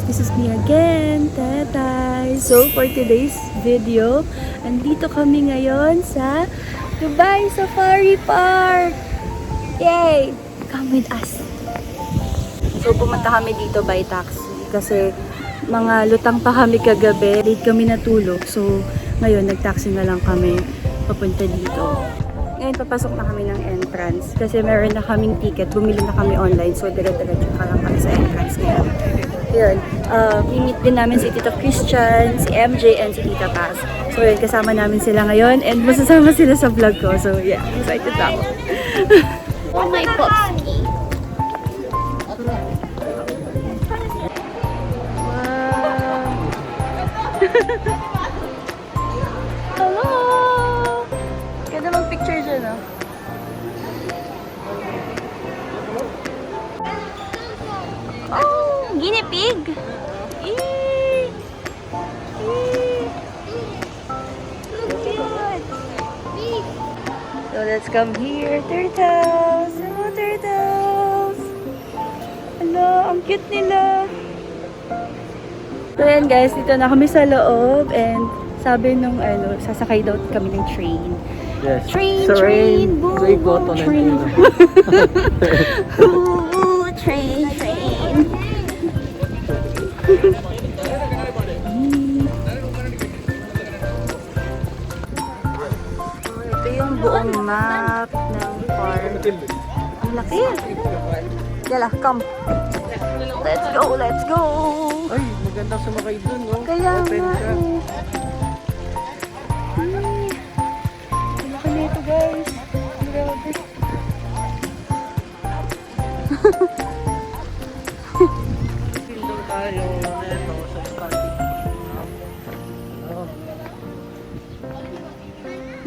This is me again, Tatay. So, for today's video, andito kami ngayon sa Dubai Safari Park! Yay! Come with us! So, pumunta kami dito by taxi kasi mga lutang pa kami kagabi. Late kami natulog. So, ngayon, nag-taxi na lang kami papunta dito. Ngayon, papasok na kami ng entrance kasi meron na kaming ticket. Bumili na kami online. So, dire-diretso ka lang kami sa entrance ngayon. Yun, meet din namin si Tito Christian, si MJ, and si Tita Paz. So, yun, kasama namin sila ngayon and masasama sila sa vlog ko. So, yeah, excited na ako. Oh my popski. Hello! Ganda ng picture dyan, oh. Oh, guinea pig. Eee! Eee! Look cute! So let's come here. Turtles! Hello, turtles! Hello, ang cute nila. So yan guys, dito na kami sa loob and sabi nung sasakay daw kami ng train. Yes. Train, Sa train, rain, boo, Ray boo, Cotton and train. Tina. Ooh, train, train. Ito yung buong map ng farm. Ang laki. Yala, come. Let's go, let's go. Ay, maganda sumakay dun, no? Kaya Open nga siya. eh. Ang laki nito guys. Grabe. Doon tayo neto sa starting.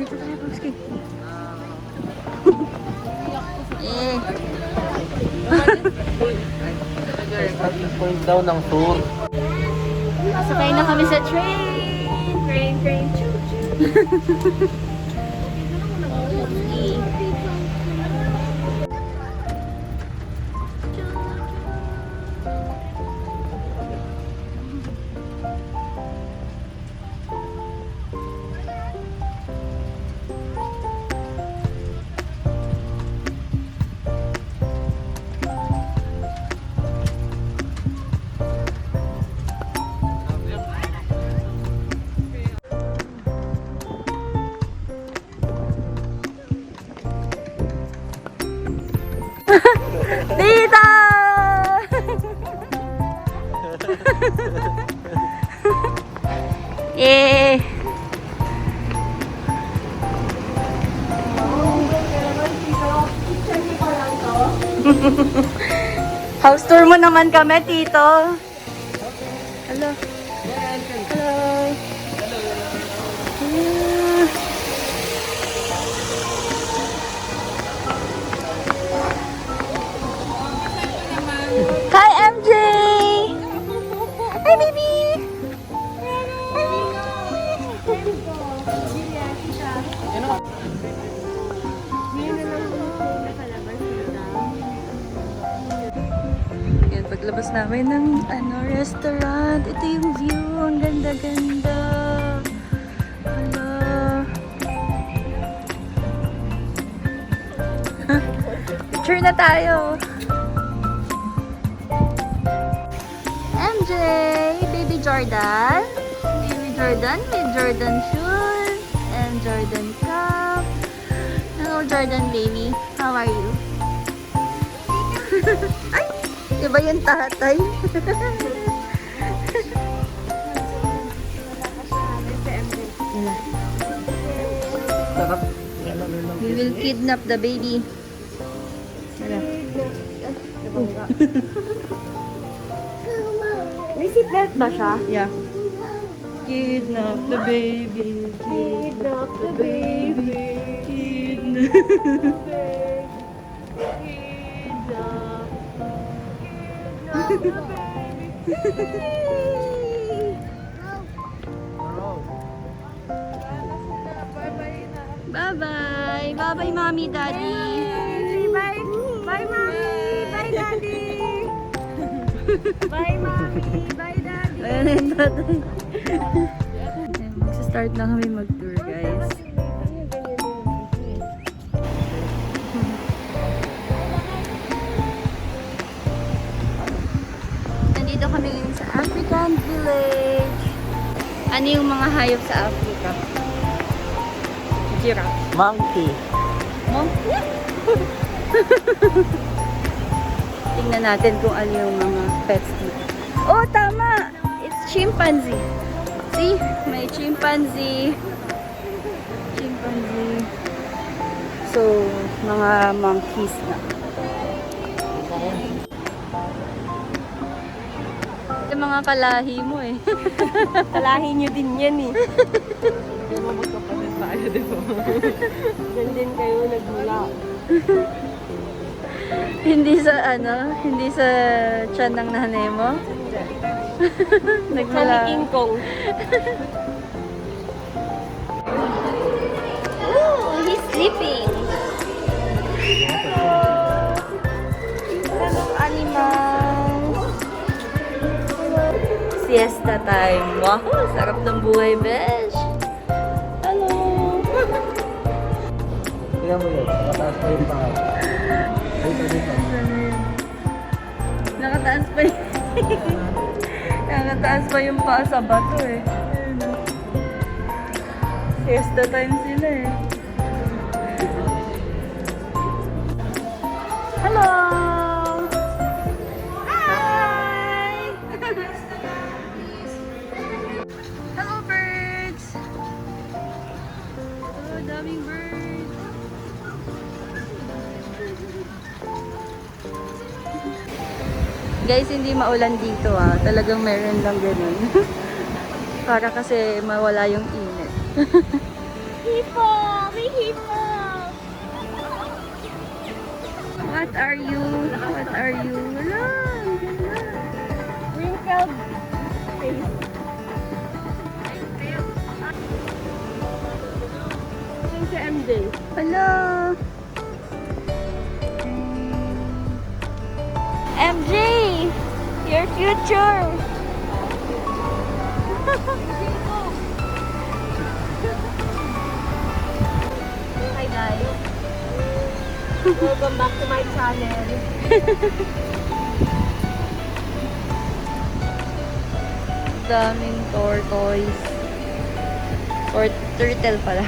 Dito tayo, Pugski. Eh. Starting point daw ng tour. Sakay na kami sa train. Train, train, choo choo. Tita! Eh. House tour mo naman kami, Tito. Hello. Hello. Hi, MJ! Hi, baby! Yan, paglabas namin ng restaurant. Ito yung view. Ang ganda-ganda. Hello. Picture na tayo. MJ, baby Jordan. Baby Jordan with Jordan shoes and Jordan cup. Hello, Jordan baby. How are you? Ay, iba yung tatay. Sarap. We will kidnap the baby. May seatbelt ba siya? Yeah. Kidnap the baby. Kidnap the baby. Kidnap. Bye-bye. Bye-bye, mommy, daddy. Bye. Bye, mommy. Bye, daddy. Bye, mommy. Bye, na yung tatay. Magsa-start na kami mag-tour, guys. Nandito kami ngayon sa African Village. Ano yung mga hayop sa Africa? Giraffe. Monkey. Monkey? Tingnan natin kung ano yung mga pets dito. Oh, tama! It's chimpanzee. See? May chimpanzee. Chimpanzee. So, mga monkeys na. Yung mga kalahi mo eh. Kalahi nyo din yan eh. Magkapalit tayo, di ba? Diyan din kayo nagmula. Hindi sa ano, hindi sa tiyan ng nanay mo. Sa ni Nagmula. King Kong. Ooh, he's sleeping. Hello, animals. Siesta time. Wow, sarap ng buhay, besh. Hello. Tingnan mo yun. Mataas pa yung paa. Dito. Nakataas pa yung... Nakataas pa yung paa sa bato eh. Ayun, oh. Siesta time sila eh. Hello! Hi! Hello, birds! Oh, daming birds! Guys, hindi maulan dito ah. Talagang meron lang ganun. Para kasi mawala yung init. Hippo! May hippo! What are you? What are you? Wala! ang ganda. Wrinkled face. Yan si MJ. Hello! MJ! Your future! Hi guys! Welcome back to my channel. Daming tortoise. Or turtle pala.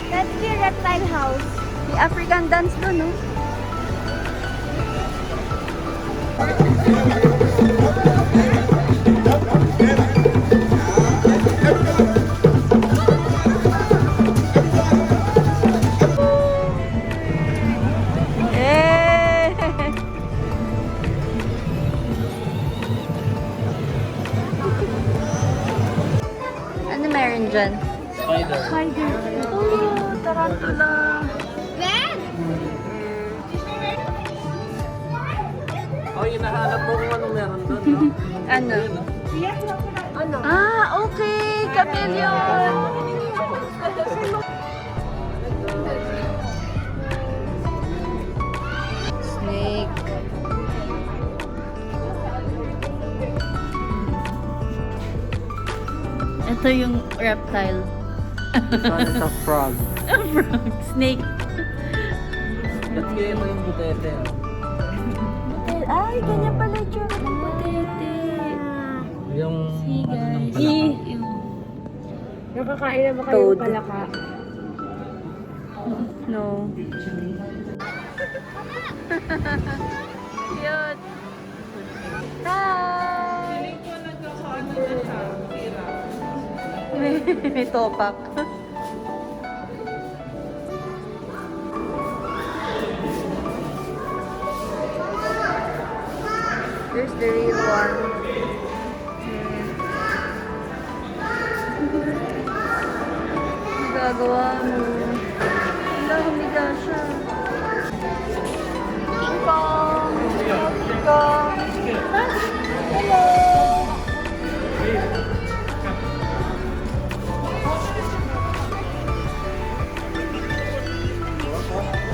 That's the reptile house. May African dance doon, no? Eh! Ano meron dyan? Spider. Oh, tarantula. Oh, hinahanap mo kung anong meron doon, no? Ano? Ano? Ah, okay. Chameleon. Snake. Ito yung reptile. This is a frog. Snake. Ba't kaya ito yung butete? Ay, ganyan pala yung tsura ng butete. Yung... See, guys. Nakakain na ba kayo Toad. ng palaka? No. Cute. Hi! May topak. There's the real one. Ang gagawa mo. Wala, humiga siya. King Kong! King Kong! Hello!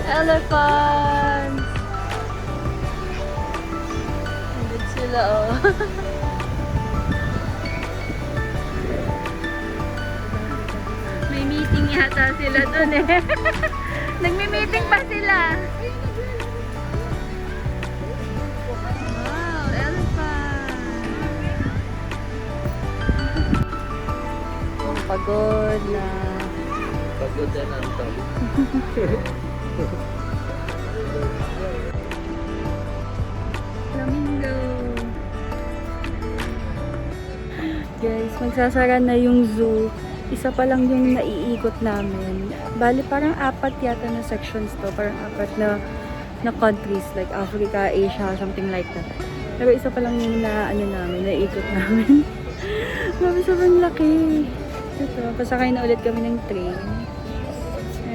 Elephants! Andun sila, oh. May meeting yata sila dun eh. Nagme-meeting pa sila. Wow, elephant! Ang pagod na. Pagod din ang tol. Flamingo. Guys, magsasara na yung zoo. Isa pa lang yung naiikot namin. Bali, parang 4 yata na sections to. Parang 4 na countries like Africa, Asia, something like that. Pero isa pa lang yung naiikot namin. Grabe, sobrang laki. Ito, pasakay na ulit kami ng train.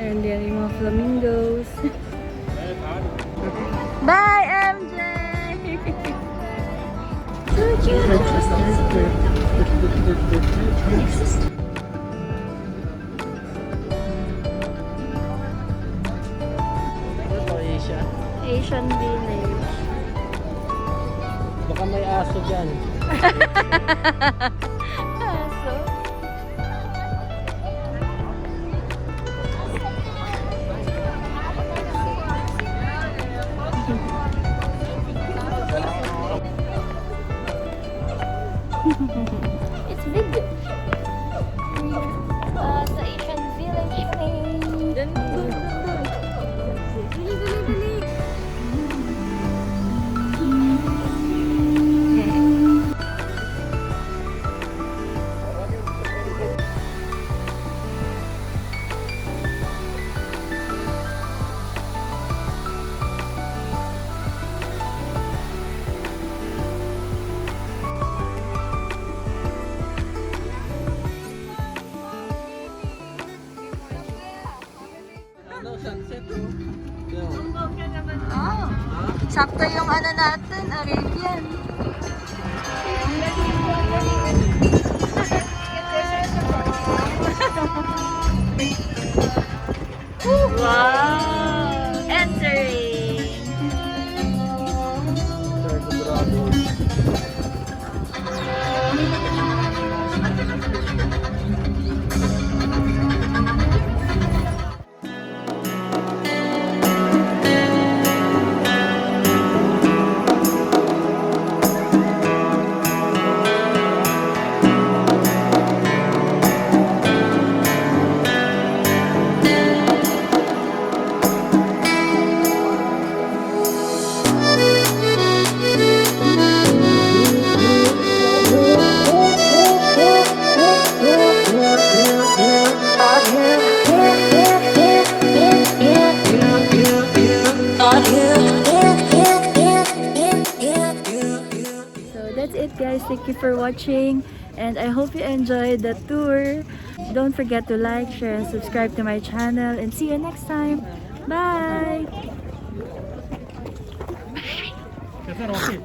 And yan yung mga flamingos. Bye, MJ! So cute! Ito, Asia. Asian village. Baka may aso dyan. Aso? It's big. Sa Asian village kami. Dali, dali, dali. Ano, sunset oh. Yo. Oh, sakto yung ano natin, Arabian. Wow! Entering! So that's it, guys. Thank you for watching, and I hope you enjoyed the tour. Don't forget to like, share, and subscribe to my channel, and see you next time. Bye! Bye.